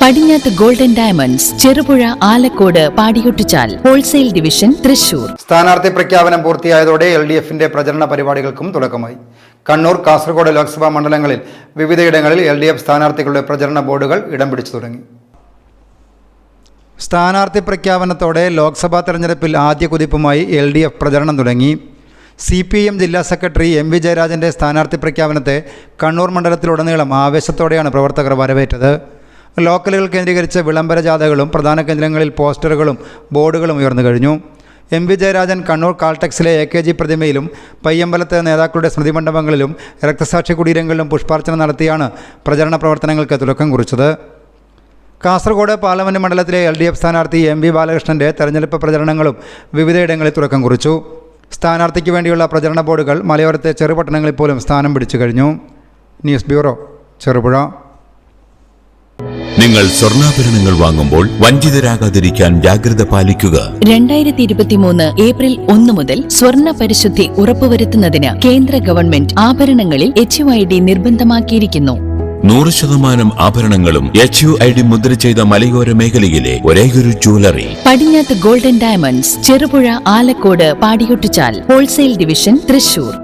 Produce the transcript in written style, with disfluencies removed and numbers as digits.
പടിഞ്ഞാത്ത് golden diamonds, Cherupuzha, Alakode, Padiyottuchal, wholesale division, Thrissur. സ്ഥാനാർത്ഥി പ്രഖ്യാപനം പൂർത്തിയായതോടെ LDFന്റെ പ്രചരണ പരിപാടികൾക്കും തുടക്കമായി. കണ്ണൂർ, കാസർഗോഡ് ലോക്സഭാ മണ്ഡലങ്ങളിൽ വിവിധയിടങ്ങളിൽ LDF സ്ഥാനാർത്ഥികളുടെ പ്രചരണ ബോർഡുകൾ ഇടം പിടിച്ചു തുടങ്ങി. സ്ഥാനാർത്ഥി പ്രഖ്യാപനത്തോടെ ലോക്സഭാ തെരഞ്ഞെടുപ്പിൽ ആദ്യ കുതിപ്പുമായി LDF പ്രചരണം തുടങ്ങി. CPM ജില്ലാ സെക്രട്ടറി MV ജയരാജൻ്റെ സ്ഥാനാർത്ഥി പ്രഖ്യാപനത്തെ കണ്ണൂർ മണ്ഡലത്തിലുടനീളം ആവേശത്തോടെയാണ് പ്രവർത്തകർ വരവേറ്റത്. ലോക്കലുകൾ കേന്ദ്രീകരിച്ച് വിളംബര ജാഥകളും പ്രധാന കേന്ദ്രങ്ങളിൽ പോസ്റ്ററുകളും ബോർഡുകളും ഉയർന്നു കഴിഞ്ഞു. MV ജയരാജൻ കണ്ണൂർ കാൾടെക്സിലെ AKG പ്രതിമയിലും പയ്യമ്പലത്തെ നേതാക്കളുടെ സ്മൃതി മണ്ഡപങ്ങളിലും രക്തസാക്ഷി കുടീരങ്ങളിലും പുഷ്പാർച്ചന നടത്തിയാണ് പ്രചരണ പ്രവർത്തനങ്ങൾക്ക് തുടക്കം കുറിച്ചത്. കാസർഗോഡ് പാർലമെൻറ്റ് മണ്ഡലത്തിലെ LDF സ്ഥാനാർത്ഥി MV ബാലകൃഷ്ണൻ്റെ തെരഞ്ഞെടുപ്പ് പ്രചരണങ്ങളും വിവിധയിടങ്ങളിൽ തുടക്കം കുറിച്ചു. സ്ഥാനാർത്ഥിക്ക് വേണ്ടിയുള്ള പ്രചരണ ബോർഡുകൾ മലയോരത്തെ ചെറുപട്ടണങ്ങളിൽ പോലും സ്ഥാനം പിടിച്ചു കഴിഞ്ഞു. News bureau, Cherupuzha. നിങ്ങൾ സ്വർണ്ണാഭരണങ്ങൾ വാങ്ങുമ്പോൾ വഞ്ചിതരാകാതിരിക്കാൻ ജാഗ്രത പാലിക്കുക. 2023 ഏപ്രിൽ 1 മുതൽ സ്വർണ്ണ പരിശുദ്ധി ഉറപ്പുവരുത്തുന്നതിന് കേന്ദ്ര ഗവൺമെന്റ് ആഭരണങ്ങളിൽ HUID നിർബന്ധമാക്കിയിരിക്കുന്നു. 100% ആഭരണങ്ങളും HUID മുദ്ര ചെയ്ത മലയോര മേഖലയിലെ ഒരേയൊരു jewellery. Padinjath golden diamonds, Cherupuzha, Alakode, Padiyottuchal, wholesale division, Thrissur.